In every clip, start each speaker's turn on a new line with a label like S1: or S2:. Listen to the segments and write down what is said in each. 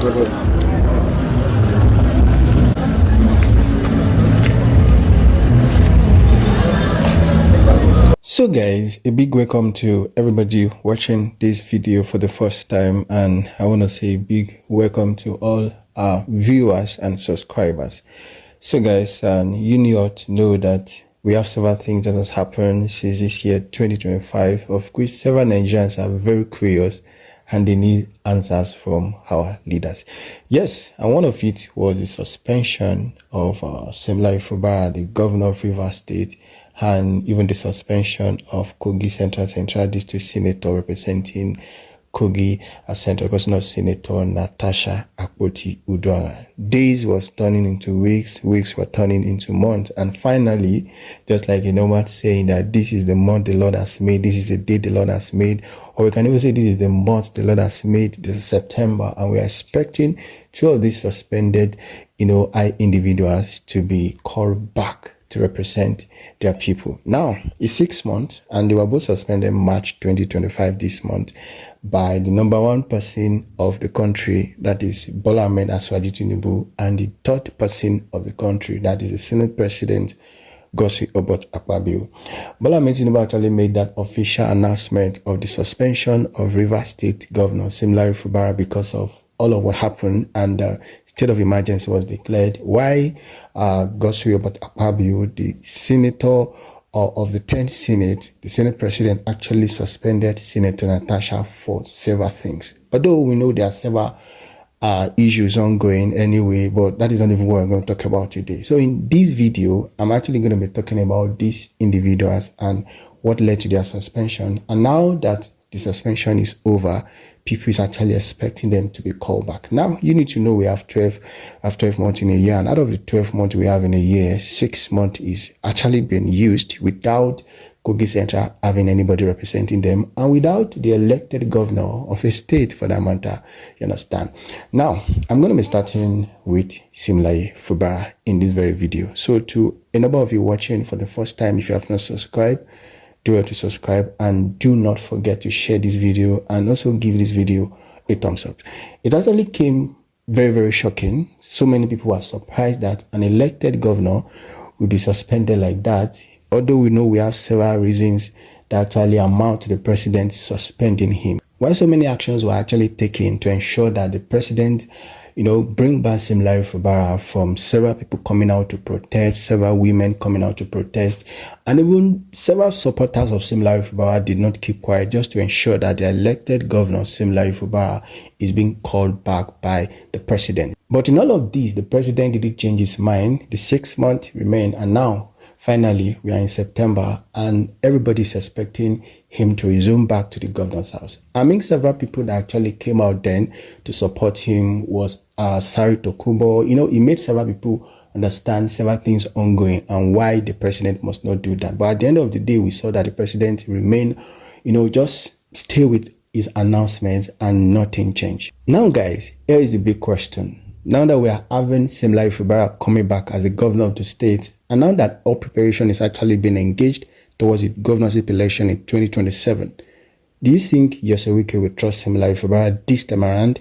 S1: So guys, a big welcome to everybody watching this video for the first time, and I want to say a big welcome to all our viewers and subscribers. So guys, you need to know that we have several things that has happened since this year 2025, of which several Nigerians are very curious and they need answers from our leaders. Yes, and one of it was the suspension of Fubara, the governor of Rivers State, and even the suspension of Kogi Central District Senator representing Kogi as Central Person of Senator Natasha Akpoti-Uduaghan. Days was turning into weeks, weeks were turning into months, and finally, just like a normal saying that this is the month the Lord has made, this is the day the Lord has made, or we can even say this is the month the Lord has made, this is September, and we are expecting two of these suspended, individuals to be called back to represent their people. Now, it's 6 months, and they were both suspended March 2025 this month by the number one person of the country, that is Bola Ahmed Aswadi Tinubu, and the third person of the country, that is the Senate President Godswill Akpabio. Bola Ahmed Tinubu actually made that official announcement of the suspension of Rivers State Governor Similari Fubara because of all of what happened, and state of emergency was declared. Why Godswill Akpabio, the senator of the 10th Senate, the Senate President, actually suspended Senator Natasha for several things. Although we know there are several issues ongoing anyway, but that is not even what we're going to talk about today. So in this video, I'm actually going to be talking about these individuals and what led to their suspension. And now that the suspension is over, people is actually expecting them to be called back. Now, you need to know we have 12 months in a year, and out of the 12 months we have in a year, 6 months is actually being used without Kogi Central having anybody representing them, and without the elected governor of a state for that matter, you understand. Now, I'm going to be starting with Similari Fubara in this very video. So to a number of you watching for the first time, if you have not subscribed, do well to subscribe, and do not forget to share this video and also give this video a thumbs up. It actually came very, very shocking. So many people were surprised that an elected governor will be suspended like that, although we know we have several reasons that actually amount to the president suspending him. Why so many actions were actually taken to ensure that the president bring back Similari Fubara, from several people coming out to protest, several women coming out to protest, and even several supporters of Similari Fubara did not keep quiet, just to ensure that the elected governor Similari Fubara is being called back by the president. But in all of this, the president didn't change his mind. The 6 months remained, and now finally we are in September, and everybody is expecting him to resume back to the governor's house. Among several people that actually came out then to support him was Sari Tokubo. He made several people understand several things ongoing and why the president must not do that. But at the end of the day, we saw that the president remained, just stay with his announcements and nothing changed. Now, guys, here is the big question. Now that we are having Similari Fubara coming back as the governor of the state, and now that all preparation is actually being engaged towards the governorship election in 2027, do you think Yosewike will trust Similari Fubara this time around?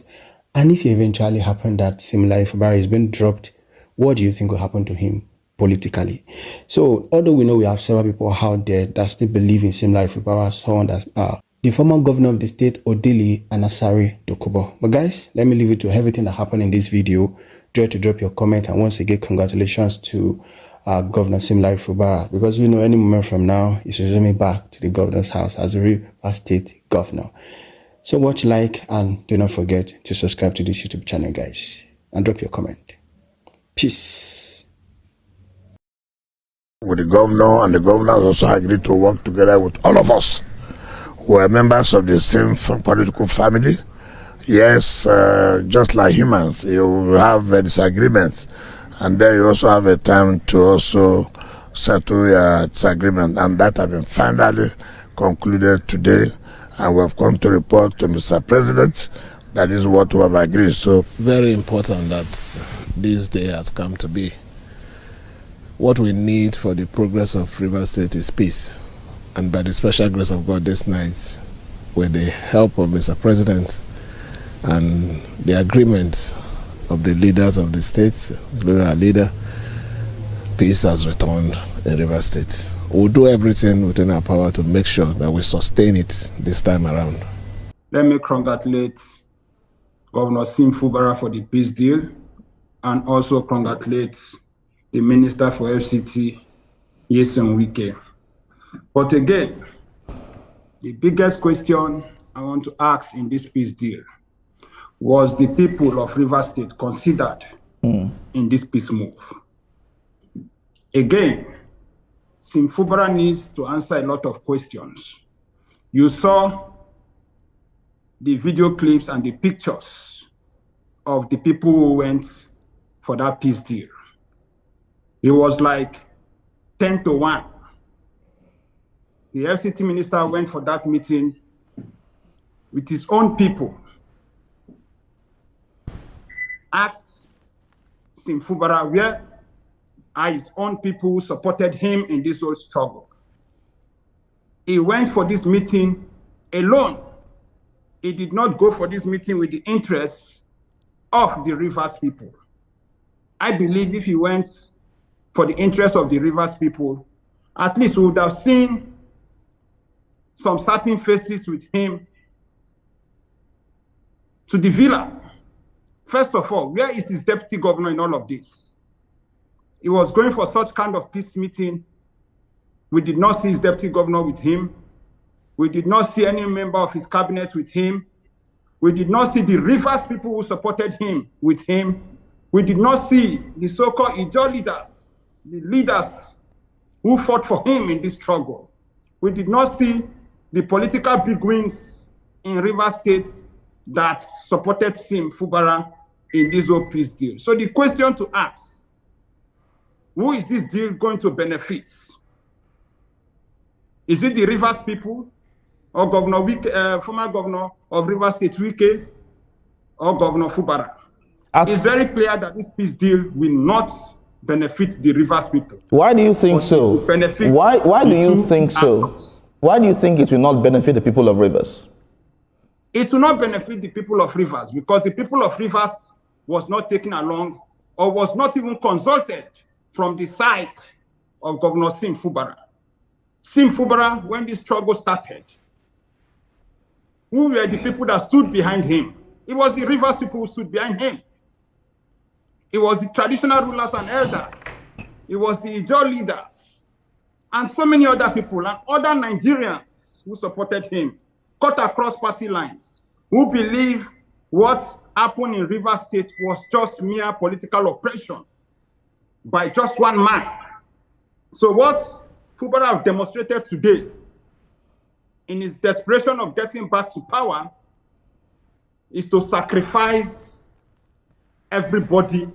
S1: And if it eventually happened that Similari Fubara is being dropped, what do you think will happen to him politically? So, although we know we have several people out there that still believe in Similari Fubara, someone that's the former governor of the state, Odili Anasari Dokubo. But guys, let me leave it to everything that happened in this video. Try to drop your comment, and once again, congratulations to Governor Similari Fubara, because we know any moment from now he's resuming back to the governor's house as a Rivers State governor. So watch, like, and do not forget to subscribe to this YouTube channel, guys, and drop your comment. Peace.
S2: With the governor, and the governor also agreed to work together with all of us who are members of the same political family. Yes, just like humans, you have a disagreement, and then you also have a time to also settle your disagreement, and that has been finally concluded today, and we have come to report to Mr. President that is what we have agreed. So
S3: very important that this day has come to be. What we need for the progress of Rivers State is peace, and by the special grace of God this night, with the help of Mr. President and the agreement of the leaders of the states, including our leader, peace has returned in Rivers State. We'll do everything within our power to make sure that we sustain it this time around.
S4: Let me congratulate Governor Sim Fubara for the peace deal, and also congratulate the Minister for FCT, Nyesom Wike. But again, the biggest question I want to ask in this peace deal: was the people of Rivers State considered in this peace move? Again, Sim Fubara needs to answer a lot of questions. You saw the video clips and the pictures of the people who went for that peace deal. It was like 10 to 1. The FCT minister went for that meeting with his own people, asked Sim Fubara where are his own people who supported him in this whole struggle. He went for this meeting alone. He did not go for this meeting with the interests of the Rivers people. I believe if he went for the interest of the Rivers people, at least we would have seen some certain faces with him to the villa. First of all, where is his deputy governor in all of this? He was going for such kind of peace meeting. We did not see his deputy governor with him. We did not see any member of his cabinet with him. We did not see the Rivers people who supported him with him. We did not see the so-called Ijaw leaders, the leaders who fought for him in this struggle. We did not see the political bigwigs in Rivers State that supported Sim Fubara in this whole peace deal. So the question to ask: who is this deal going to benefit? Is it the Rivers people, or Governor Wike, former governor of Rivers State Wike, or Governor Fubara? It's very clear that this peace deal will not benefit the Rivers people.
S5: Why do you think so? Why do you think so? Why do you think it will not benefit the people of Rivers?
S4: It will not benefit the people of Rivers because the people of Rivers was not taken along or was not even consulted from the side of Governor Sim Fubara. Sim Fubara, when this struggle started, who were the people that stood behind him? It was the Rivers people who stood behind him. It was the traditional rulers and elders. It was the Ijaw leaders and so many other people and other Nigerians who supported him, cut across party lines, who believe what happened in Rivers State was just mere political oppression by just one man. So what Fubara demonstrated today in his desperation of getting back to power is to sacrifice everybody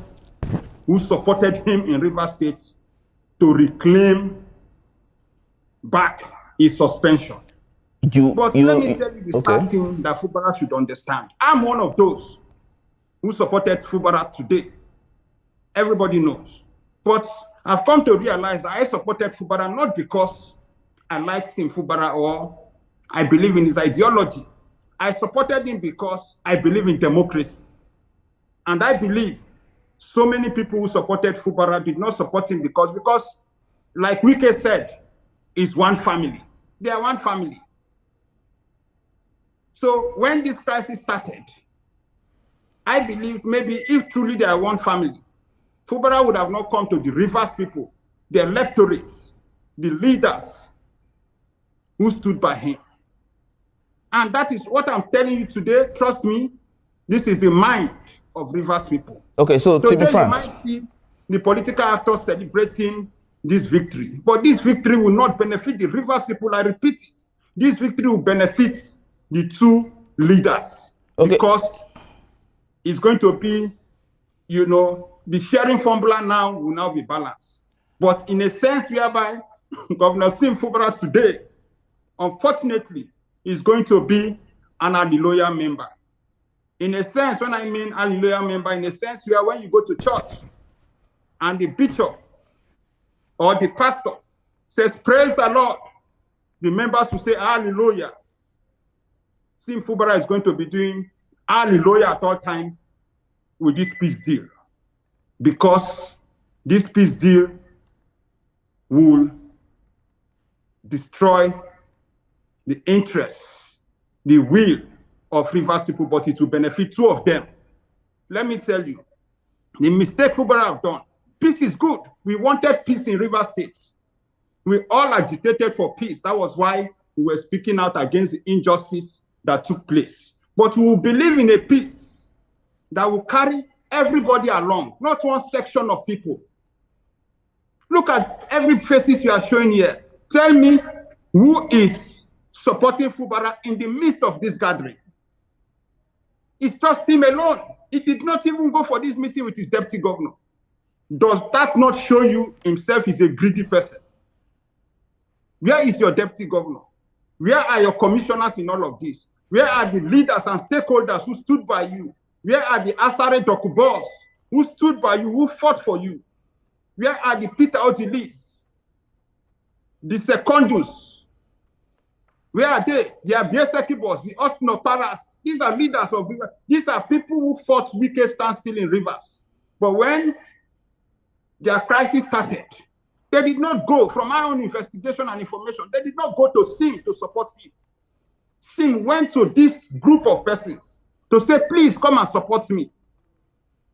S4: who supported him in Rivers State to reclaim back his suspension. But let me tell you the sad thing that Fubara should understand. I'm one of those who supported Fubara today. Everybody knows. But I've come to realize that I supported Fubara not because I like Sim Fubara or I believe in his ideology. I supported him because I believe in democracy. And I believe so many people who supported Fubara did not support him because like Wike said, is one family. They are one family. So when this crisis started, I believe maybe if truly they are one family, Fubara would have not come to the Rivers people, the electorates, the leaders who stood by him. And that is what I'm telling you today. Trust me, this is the mind of Rivers people.
S5: Okay, so to be frank,
S4: you might see the political actors celebrating this victory, but this victory will not benefit the Rivers people. I repeat it. This victory will benefit the two leaders because it's going to be, the sharing formula now will now be balanced. But in a sense whereby Governor Sim Fubara today, unfortunately, is going to be an Hallelujah member. In a sense, when I mean Hallelujah member, in a sense where when you go to church and the bishop or the pastor says, praise the Lord, the members will say, Hallelujah. Sim Fubara is going to be doing I'm a lawyer at all time with this peace deal, because this peace deal will destroy the interests, the will of Rivers people, but it will benefit two of them. Let me tell you, the mistake Fubara have done, peace is good. We wanted peace in Rivers State. We all agitated for peace. That was why we were speaking out against the injustice that took place. But we will believe in a peace that will carry everybody along, not one section of people. Look at every faces you are showing here. Tell me who is supporting Fubara in the midst of this gathering. It's just him alone. He did not even go for this meeting with his deputy governor. Does that not show you himself is a greedy person? Where is your deputy governor? Where are your commissioners in all of this? Where are the leaders and stakeholders who stood by you? Where are the Asare Dokubos who stood by you, who fought for you? Where are the Peter Otilis, the Secondus? Where are they? The Abieseki boss, the Austin Paras. These are leaders of Rivers. These are people who fought wicked standstill in Rivers. But when their crisis started, they did not go, from my own investigation and information, they did not go to Sim to support him. Sim went to this group of persons to say, please come and support me.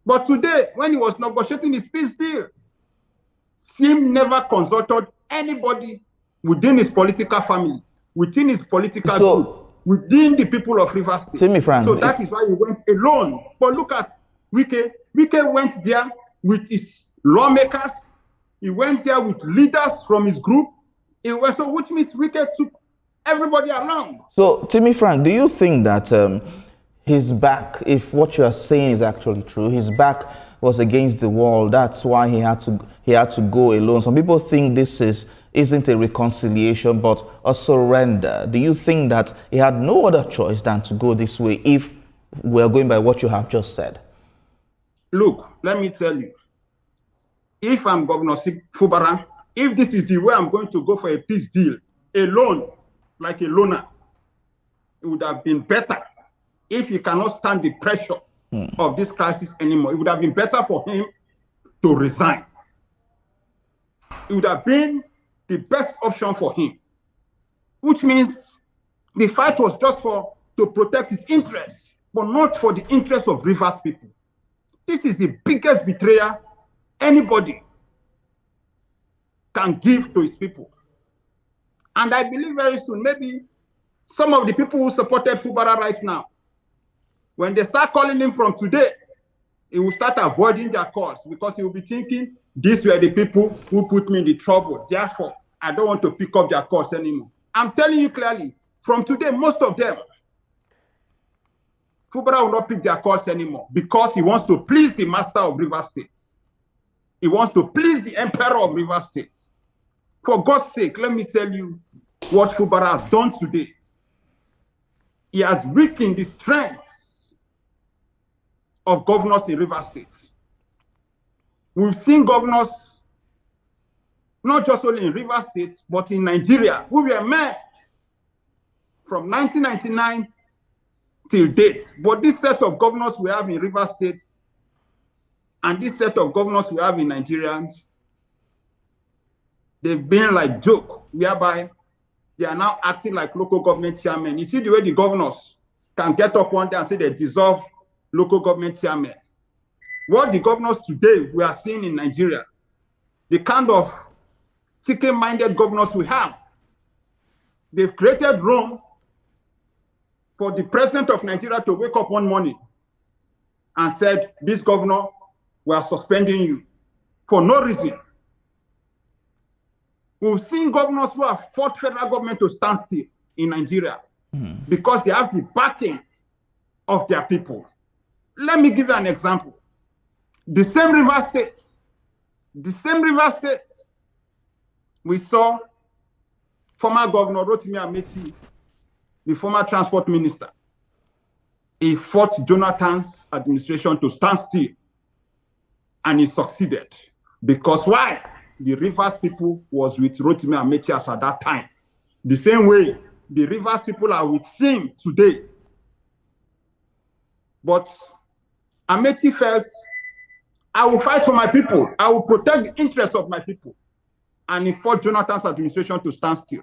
S4: But today, when he was negotiating his peace deal, Sim never consulted anybody within his political family, within his political group, within the people of Rivers State.
S5: Tell me, Frank.
S4: So that is why he went alone. But look at Wike. Wike went there with his lawmakers. He went there with leaders from his group. So which means Wike took everybody along.
S5: So, Timmy Frank, do you think that his back, if what you are saying is actually true, his back was against the wall? That's why he had to go alone. Some people think this isn't a reconciliation, but a surrender. Do you think that he had no other choice than to go this way if we're going by what you have just said?
S4: Look, let me tell you, if I'm Governor Fubara, if this is the way I'm going to go for a peace deal, alone, like a loner, it would have been better if he cannot stand the pressure of this crisis anymore. It would have been better for him to resign. It would have been the best option for him, which means the fight was just to protect his interests, but not for the interests of Rivers people. This is the biggest betrayal anybody can give to his people. And I believe very soon, maybe some of the people who supported Fubara right now, when they start calling him from today, he will start avoiding their calls because he will be thinking, these were the people who put me in the trouble. Therefore, I don't want to pick up their calls anymore. I'm telling you clearly, from today, most of them, Fubara will not pick their calls anymore because he wants to please the master of Rivers State. He wants to please the emperor of Rivers State. For God's sake, let me tell you what Fubara has done today. He has weakened the strength of governors in Rivers State. We've seen governors, not just only in Rivers State, but in Nigeria, who were men from 1999 till date. But this set of governors we have in Rivers State and this set of governors we have in Nigerians, they've been like joke, whereby they are now acting like local government chairmen. You see the way the governors can get up one day and say they dissolve local government chairmen. What the governors today we are seeing in Nigeria, the kind of chicken-minded governors we have, they've created room for the president of Nigeria to wake up one morning and said, this governor, we are suspending you for no reason. We've seen governors who have fought federal government to stand still in Nigeria because they have the backing of their people. Let me give you an example. The same Rivers State, we saw former Governor Rotimi Amechi, the former transport minister. He fought Jonathan's administration to stand still, and he succeeded. Because why? The Rivers people was with Rotimi Amechi as at that time. The same way the Rivers people are with Sim today. But Amechi felt, I will fight for my people. I will protect the interests of my people. And he fought Jonathan's administration to stand still.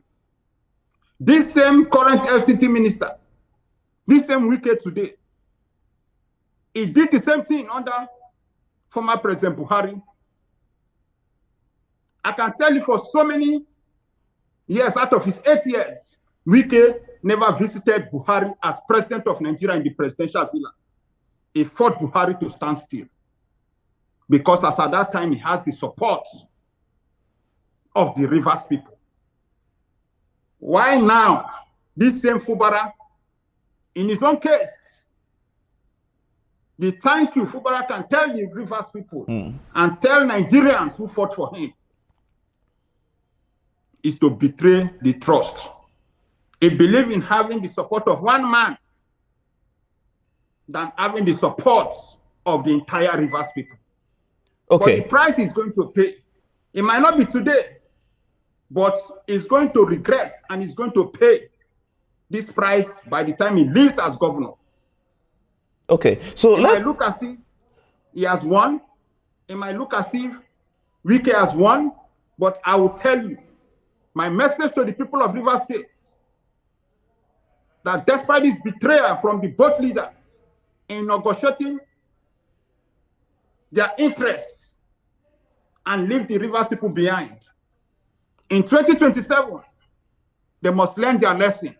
S4: This same current FCT minister, this same Wike today, he did the same thing under former President Buhari. I can tell you for so many years, out of his 8 years, Wike never visited Buhari as president of Nigeria in the presidential villa. He fought Buhari to stand still. Because as at that time, he has the support of the Rivers people. Why now, this same Fubara, in his own case, the thank you Fubara can tell the Rivers people and tell Nigerians who fought for him is to betray the trust. He believed in having the support of one man than having the support of the entire Rivers people.
S5: Okay.
S4: But the price he's going to pay, it might not be today, but he's going to regret and he's going to pay this price by the time he leaves as governor.
S5: Okay, so
S4: it might look as if he has won. It might look as if Wike has won, but I will tell you, my message to the people of Rivers State, that despite this betrayal from the both leaders in negotiating their interests and leave the Rivers people behind, in 2027, they must learn their lesson.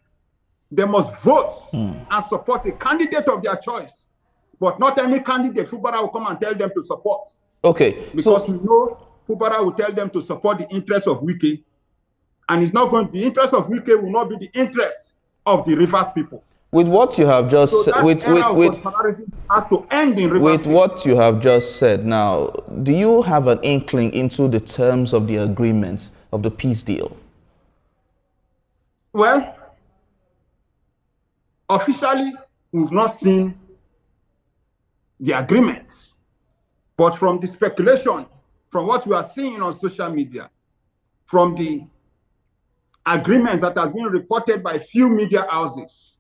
S4: They must vote and support a candidate of their choice, but not any candidate Fubara will come and tell them to support.
S5: Okay.
S4: Because we know Fubara will tell them to support the interests of Wike, and it's not going to be the interest of Wike will not be the interest of the Rivers people.
S5: With what you have just
S4: So that
S5: with
S4: has to end in Rivers
S5: with what you have just said now, do you have an inkling into the terms of the agreements of the peace deal?
S4: Well, officially, we've not seen the agreements, but from the speculation, from what we are seeing on social media, from the agreements that have been reported by few media houses,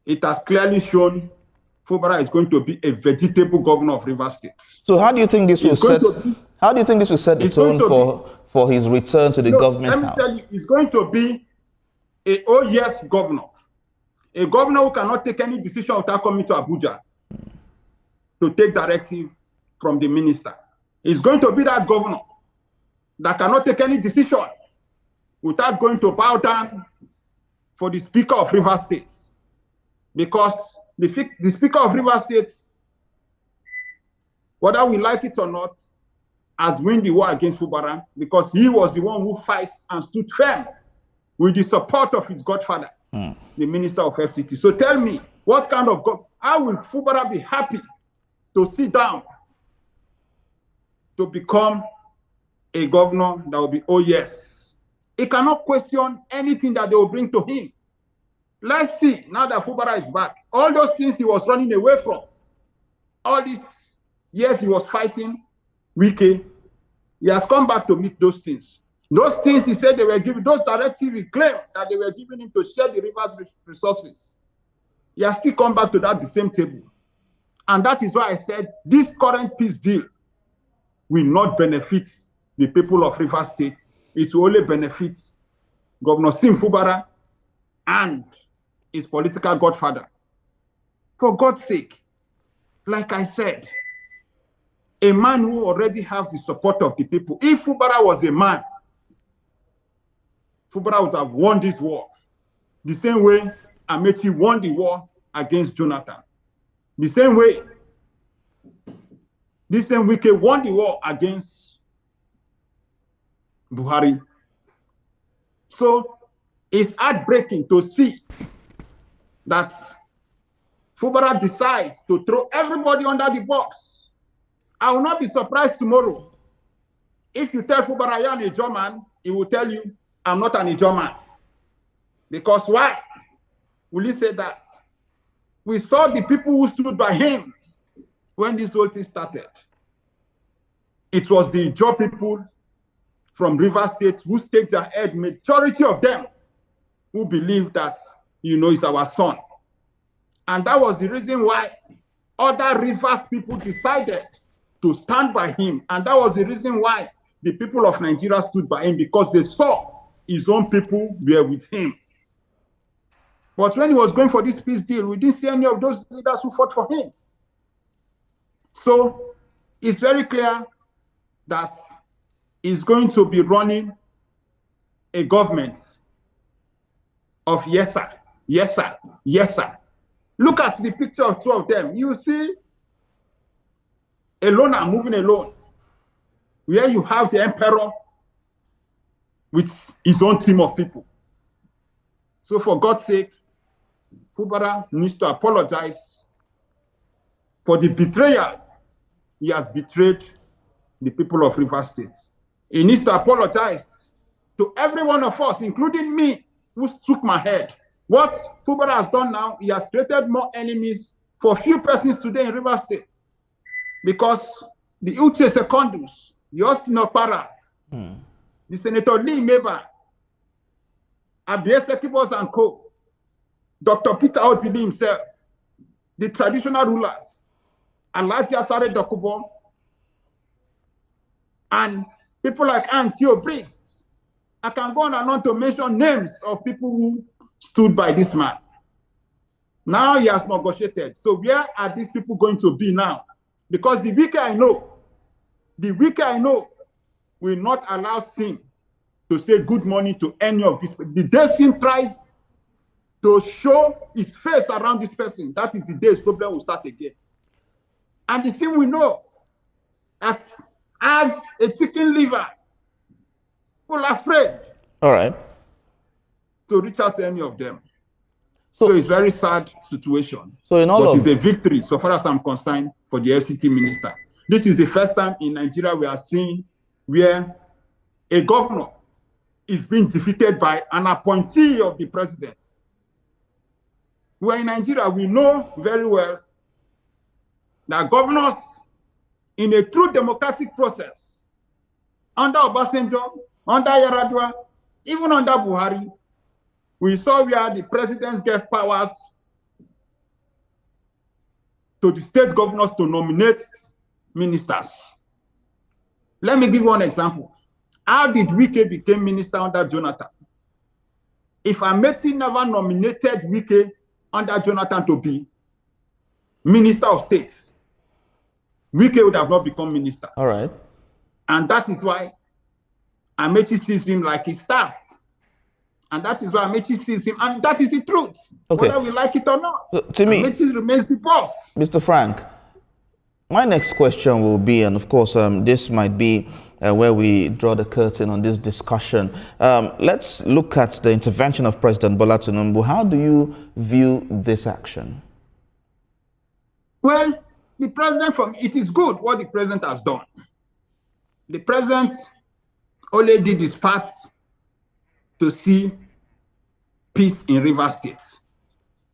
S4: it has clearly shown Fubara is going to be a vegetable governor of Rivers State.
S5: So how do you think this will set? How do you think this will set the tone for his return to the government house?
S4: Let me tell you, it's going to be a oh yes governor. A governor who cannot take any decision without coming to Abuja to take directive from the minister. It's going to be that governor that cannot take any decision without going to bow down for the Speaker of Rivers State. Because the Speaker of Rivers State, whether we like it or not, has won the war against Fubara, because he was the one who fights and stood firm with the support of his godfather, the Minister of FCT. So tell me, what kind of how will Fubara be happy to sit down to become a governor that will be, oh yes? He cannot question anything that they will bring to him. Let's see, now that Fubara is back, all those things he was running away from, all these years he was fighting Wike, he has come back to meet those things. Those things he said they were giving, those directives he claimed that they were giving him to share the river's resources, he has still come back to that the same table. And that is why I said this current peace deal will not benefit the people of Rivers State. It will only benefit Governor Sim Fubara and his political godfather. For God's sake, like I said, a man who already has the support of the people. If Fubara was a man, Fubara would have won this war. The same way Amechi won the war against Jonathan. The same way this same Wike won the war against Buhari. So it's heartbreaking to see that Fubara decides to throw everybody under the bus. I will not be surprised tomorrow if you tell Fubara you're an Ijaw man, he will tell you, I'm not an Ijaw man. Because why will he say that? We saw the people who stood by him when this whole thing started. It was the Ijaw people from Rivers State who staked their head, majority of them who believe that, you know, it's our son. And that was the reason why other Rivers people decided to stand by him. And that was the reason why the people of Nigeria stood by him, because they saw his own people were with him. But when he was going for this peace deal, we didn't see any of those leaders who fought for him. So it's very clear that he's going to be running a government of yes, sir, yes, sir, yes, sir. Look at the picture of two of them. You see a loner moving alone, where you have the emperor with his own team of people. So for God's sake, Fubara needs to apologize for the betrayal he has betrayed the people of River State. He needs to apologize to every one of us, including me, who took my head. What Fubara has done now, he has created more enemies for few persons today in River State. Because the Uche Secondus, the Austin Oparas, the Senator Lee Meba, Abie Sekibos and Co., Dr. Peter Otili himself, the traditional rulers, Alhaji Asare Dokubo, and people like Antio Briggs. I can go on and on to mention names of people who stood by this man. Now he has negotiated. So where are these people going to be now? Because the weaker I know will not allow Sim to say good morning to any of these people. The day Sim tries to show his face around this person, that is the day his problem will start again. And the Sim will know that as a chicken liver, people are afraid.
S5: All right.
S4: To reach out to any of them. So it's very sad situation.
S5: So in all
S4: but
S5: of
S4: it's a victory, so far as I'm concerned, for the FCT minister. This is the first time in Nigeria we are seeing where a governor is being defeated by an appointee of the president. Where in Nigeria, we know very well that governors in a true democratic process, under Obasanjo, under Yaradua, even under Buhari, we saw where the presidents gave powers to the state governors to nominate ministers. Let me give you one example. How did Wike become minister under Jonathan? If Amechi never nominated Wike under Jonathan to be minister of state, Wike would have not become minister.
S5: All right.
S4: And that is why Amechi sees him like his staff. And that is why Amechi sees him, and that is the truth,
S5: okay,
S4: whether we like it or not.
S5: So, to me,
S4: Amechi remains the boss.
S5: Mr. Frank, my next question will be, and of course, this might be where we draw the curtain on this discussion. Let's look at the intervention of President Bola Tinubu. How do you view this action?
S4: Well, the president, it is good what the president has done. The president only did his part to see peace in River State.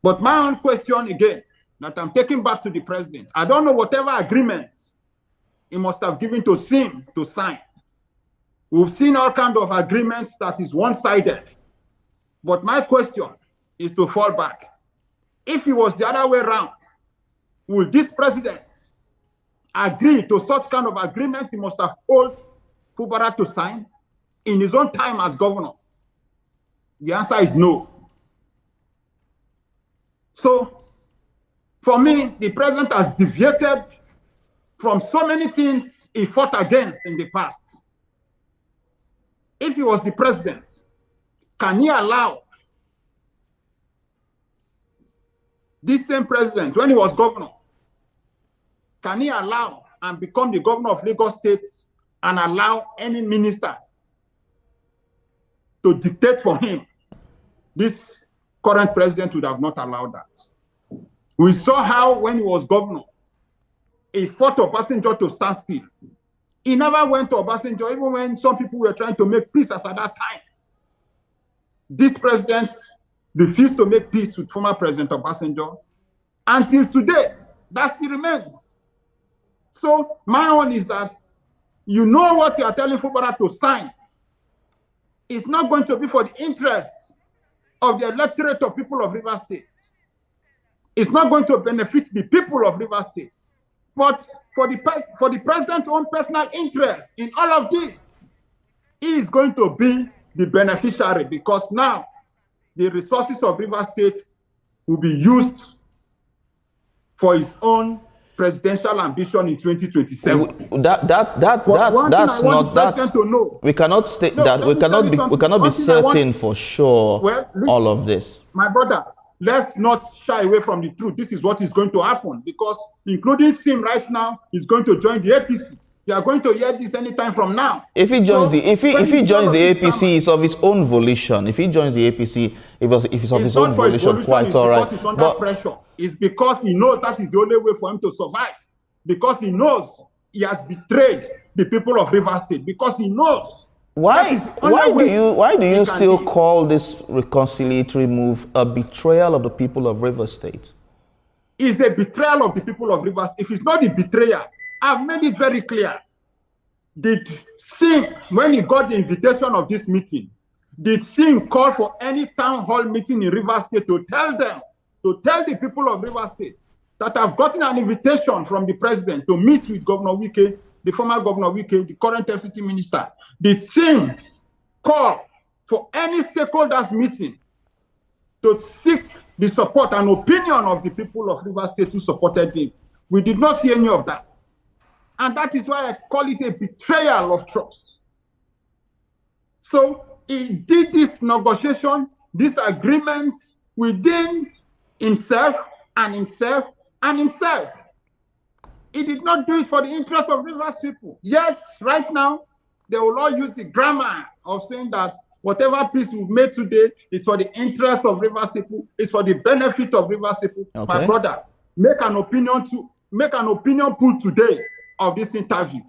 S4: But my own question again, that I'm taking back to the president, I don't know whatever agreements he must have given to Sim to sign. We've seen all kinds of agreements that is one-sided. But my question is to fall back. If it was the other way around, will this president agree to such kind of agreement he must have told Fubara to sign in his own time as governor? The answer is no. So, for me, the president has deviated from so many things he fought against in the past. If he was the president, can he allow this same president, when he was governor, can he allow and become the governor of Lagos State and allow any minister to dictate for him? This current president would have not allowed that. We saw how when he was governor, he fought Obasanjo to stand still. He never went to Obasanjo, even when some people were trying to make peace as at that time. This president refused to make peace with former President Obasanjo. Until today, that still remains. So my own is that you know what you are telling Fubara to sign. It's not going to be for the interests of the electorate of people of River State. It's not going to benefit the people of Rivers State. But for the president's own personal interest in all of this, he is going to be the beneficiary, because now the resources of Rivers State will be used for his own presidential ambition in 2027.
S5: We cannot state that. We cannot be certain for sure.
S4: Well, listen,
S5: all of this,
S4: my brother, let's not shy away from the truth. This is what is going to happen, because including Sim right now is going to join the APC. You are going to hear this anytime from now.
S5: If he joins if he joins the APC, it's of his own volition. If he joins the APC, if it's of his own volition, quite all right.
S4: It's under pressure. It's because he knows that is the only way for him to survive. Because he knows he has betrayed the people of Rivers State. Because he knows.
S5: Why do you still call this reconciliatory move a betrayal of the people of Rivers State?
S4: It's a betrayal of the people of Rivers. If it's not a betrayal, I've made it very clear. Did Singh, when he got the invitation of this meeting, did Singh call for any town hall meeting in Rivers State to tell the people of Rivers State that I've gotten an invitation from the president to meet with Governor Wike, the former Governor Wike, the current FCT minister? Did Singh call for any stakeholders meeting to seek the support and opinion of the people of Rivers State who supported him? We did not see any of that. And that is why I call it a betrayal of trust. So he did this negotiation, this agreement within himself and himself and himself. He did not do it for the interest of Rivers people. Yes, right now, they will all use the grammar of saying that whatever peace we've made today is for the interest of Rivers people, is for the benefit of Rivers people. Okay. My brother, make an opinion pool today of this interview.